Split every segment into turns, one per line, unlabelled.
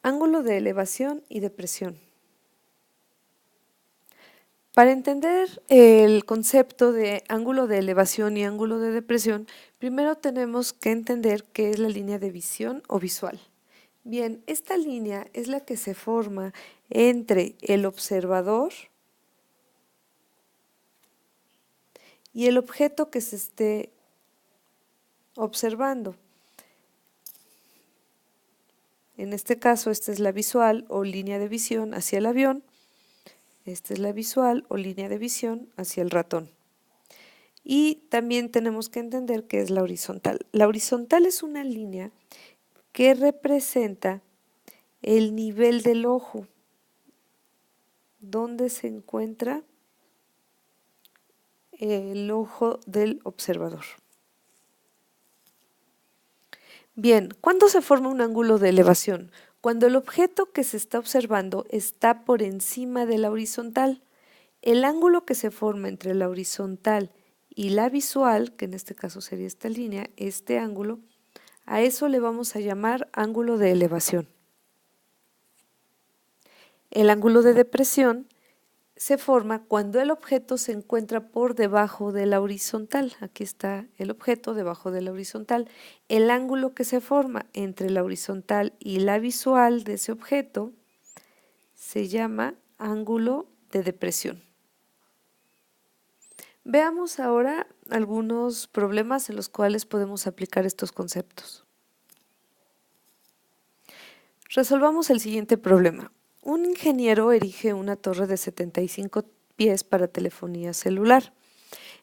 Ángulo de elevación y depresión. Para entender el concepto de ángulo de elevación y ángulo de depresión, primero tenemos que entender qué es la línea de visión o visual. Bien, esta línea es la que se forma entre el observador y el objeto que se esté observando. En este caso, esta es la visual o línea de visión hacia el avión. Esta es la visual o línea de visión hacia el ratón. Y también tenemos que entender qué es la horizontal. La horizontal es una línea que representa el nivel del ojo, donde se encuentra el ojo del observador. Bien, ¿cuándo se forma un ángulo de elevación? Cuando el objeto que se está observando está por encima de la horizontal. El ángulo que se forma entre la horizontal y la visual, que en este caso sería esta línea, este ángulo, a eso le vamos a llamar ángulo de elevación. El ángulo de depresión se forma cuando el objeto se encuentra por debajo de la horizontal. Aquí está el objeto debajo de la horizontal. El ángulo que se forma entre la horizontal y la visual de ese objeto se llama ángulo de depresión. Veamos ahora algunos problemas en los cuales podemos aplicar estos conceptos. Resolvamos el siguiente problema. Un ingeniero erige una torre de 75 pies para telefonía celular.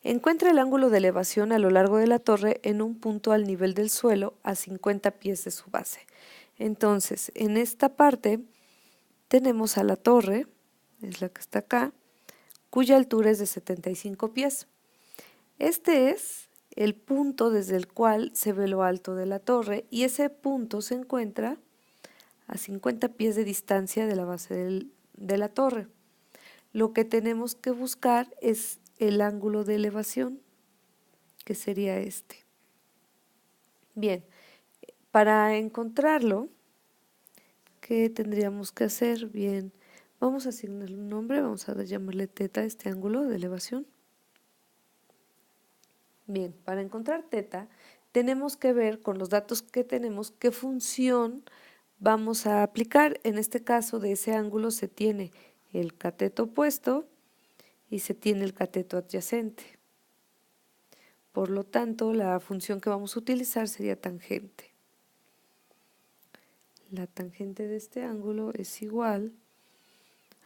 Encuentra el ángulo de elevación a lo largo de la torre en un punto al nivel del suelo a 50 pies de su base. Entonces, en esta parte tenemos a la torre, es la que está acá, cuya altura es de 75 pies. Este es el punto desde el cual se ve lo alto de la torre y ese punto se encuentra a 50 pies de distancia de la base de la torre. Lo que tenemos que buscar es el ángulo de elevación, que sería este. Bien, para encontrarlo, ¿qué tendríamos que hacer? Bien, vamos a asignarle un nombre, vamos a llamarle teta a este ángulo de elevación. Bien, para encontrar teta, tenemos que ver con los datos que tenemos qué función vamos a aplicar. En este caso, de ese ángulo se tiene el cateto opuesto y se tiene el cateto adyacente. Por lo tanto, la función que vamos a utilizar sería tangente. La tangente de este ángulo es igual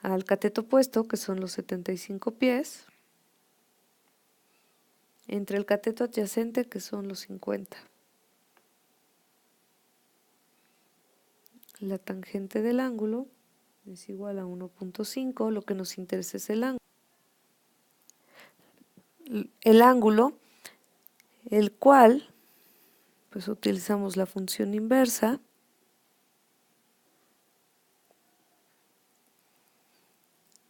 al cateto opuesto, que son los 75 pies, entre el cateto adyacente, que son los 50. La tangente del ángulo es igual a 1.5, lo que nos interesa es el ángulo. El ángulo, el cual, pues utilizamos la función inversa,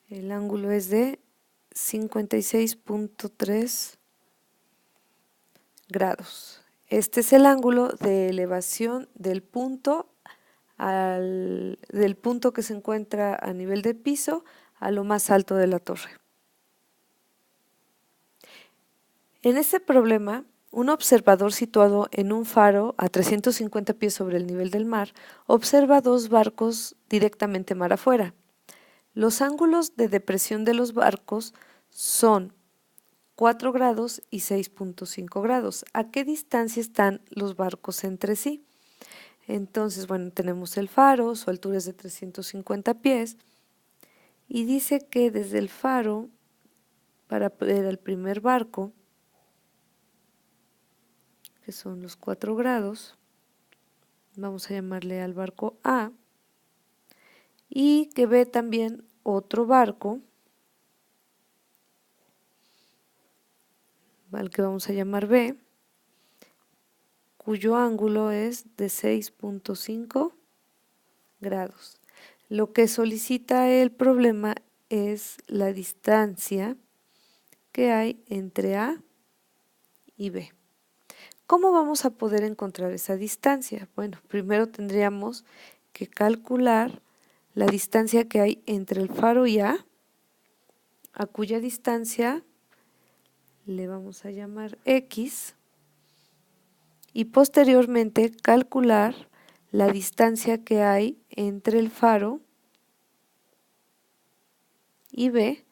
el ángulo es de 56.3 grados. Este es el ángulo de elevación del punto que se encuentra a nivel de piso a lo más alto de la torre. En este problema, un observador situado en un faro a 350 pies sobre el nivel del mar observa dos barcos directamente mar afuera. Los ángulos de depresión de los barcos son 4 grados y 6.5 grados. ¿A qué distancia están los barcos entre sí? Entonces, bueno, tenemos el faro, su altura es de 350 pies y dice que desde el faro, para ver al primer barco, que son los 4 grados, vamos a llamarle al barco A, y que ve también otro barco, al que vamos a llamar B, cuyo ángulo es de 6.5 grados. Lo que solicita el problema es la distancia que hay entre A y B. ¿Cómo vamos a poder encontrar esa distancia? Bueno, primero tendríamos que calcular la distancia que hay entre el faro y A, cuya distancia le vamos a llamar X, y posteriormente calcular la distancia que hay entre el faro y B,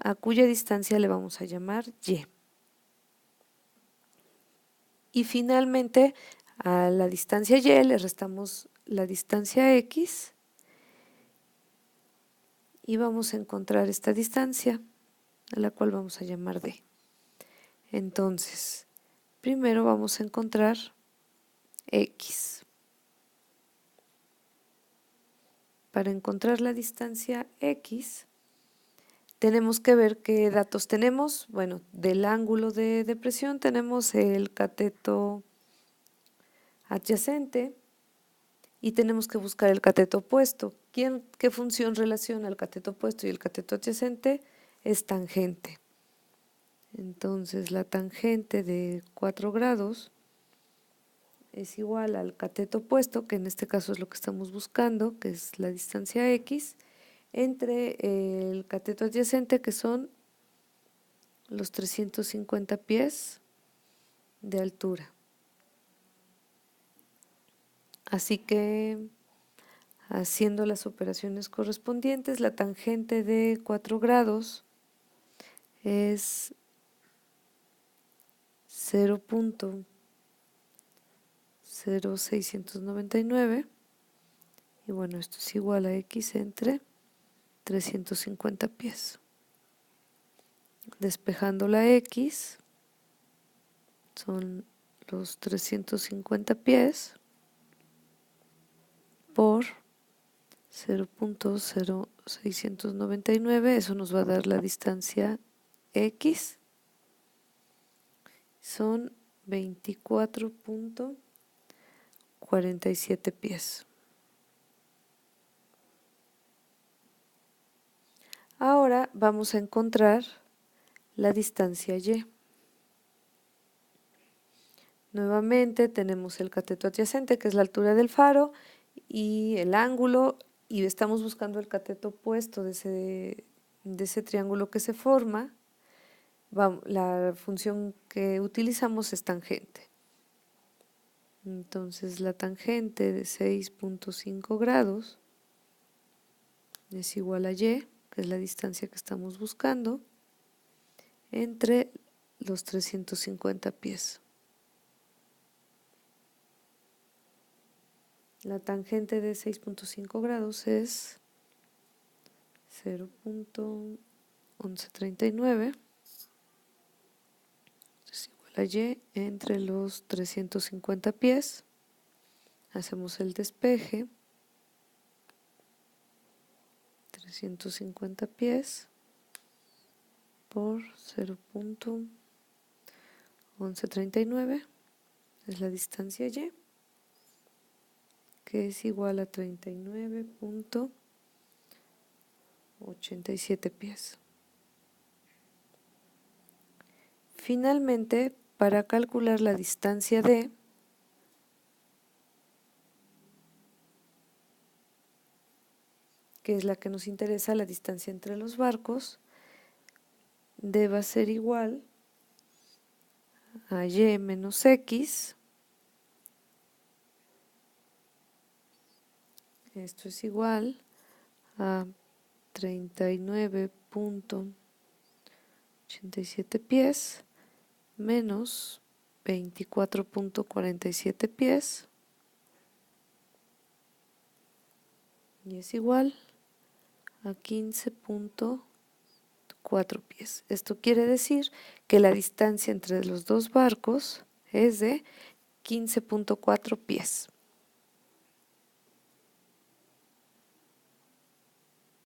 a cuya distancia le vamos a llamar Y. Y finalmente a la distancia Y le restamos la distancia X y vamos a encontrar esta distancia, a la cual vamos a llamar D. Entonces, primero vamos a encontrar X. Para encontrar la distancia X, tenemos que ver qué datos tenemos. Bueno, del ángulo de depresión tenemos el cateto adyacente y tenemos que buscar el cateto opuesto. ¿Qué función relaciona el cateto opuesto y el cateto adyacente? Es tangente. Entonces la tangente de 4 grados es igual al cateto opuesto, que en este caso es lo que estamos buscando, que es la distancia X, entre el cateto adyacente, que son los 350 pies de altura. Así que, haciendo las operaciones correspondientes, la tangente de 4 grados es 0.0699 y bueno, esto es igual a X entre 350 pies. Despejando la X, son los 350 pies por 0.0699, eso nos va a dar la distancia X, son 24.47 pies. Ahora vamos a encontrar la distancia Y. Nuevamente tenemos el cateto adyacente, que es la altura del faro, y el ángulo, y estamos buscando el cateto opuesto de ese triángulo que se forma. La función que utilizamos es tangente. Entonces la tangente de 6.5 grados es igual a Y, que es la distancia que estamos buscando, entre los 350 pies. La tangente de 6.5 grados es 0.1139, es igual a Y entre los 350 pies. Hacemos el despeje, 350 pies por 0.1139 es la distancia Y, que es igual a 39.87 pies. Finalmente, para calcular la distancia D, que es la que nos interesa, la distancia entre los barcos, D va a ser igual a Y menos X. Esto es igual a 39.87 pies menos 24.47 pies y es igual a 15.4 pies. Esto quiere decir que la distancia entre los dos barcos es de 15.4 pies.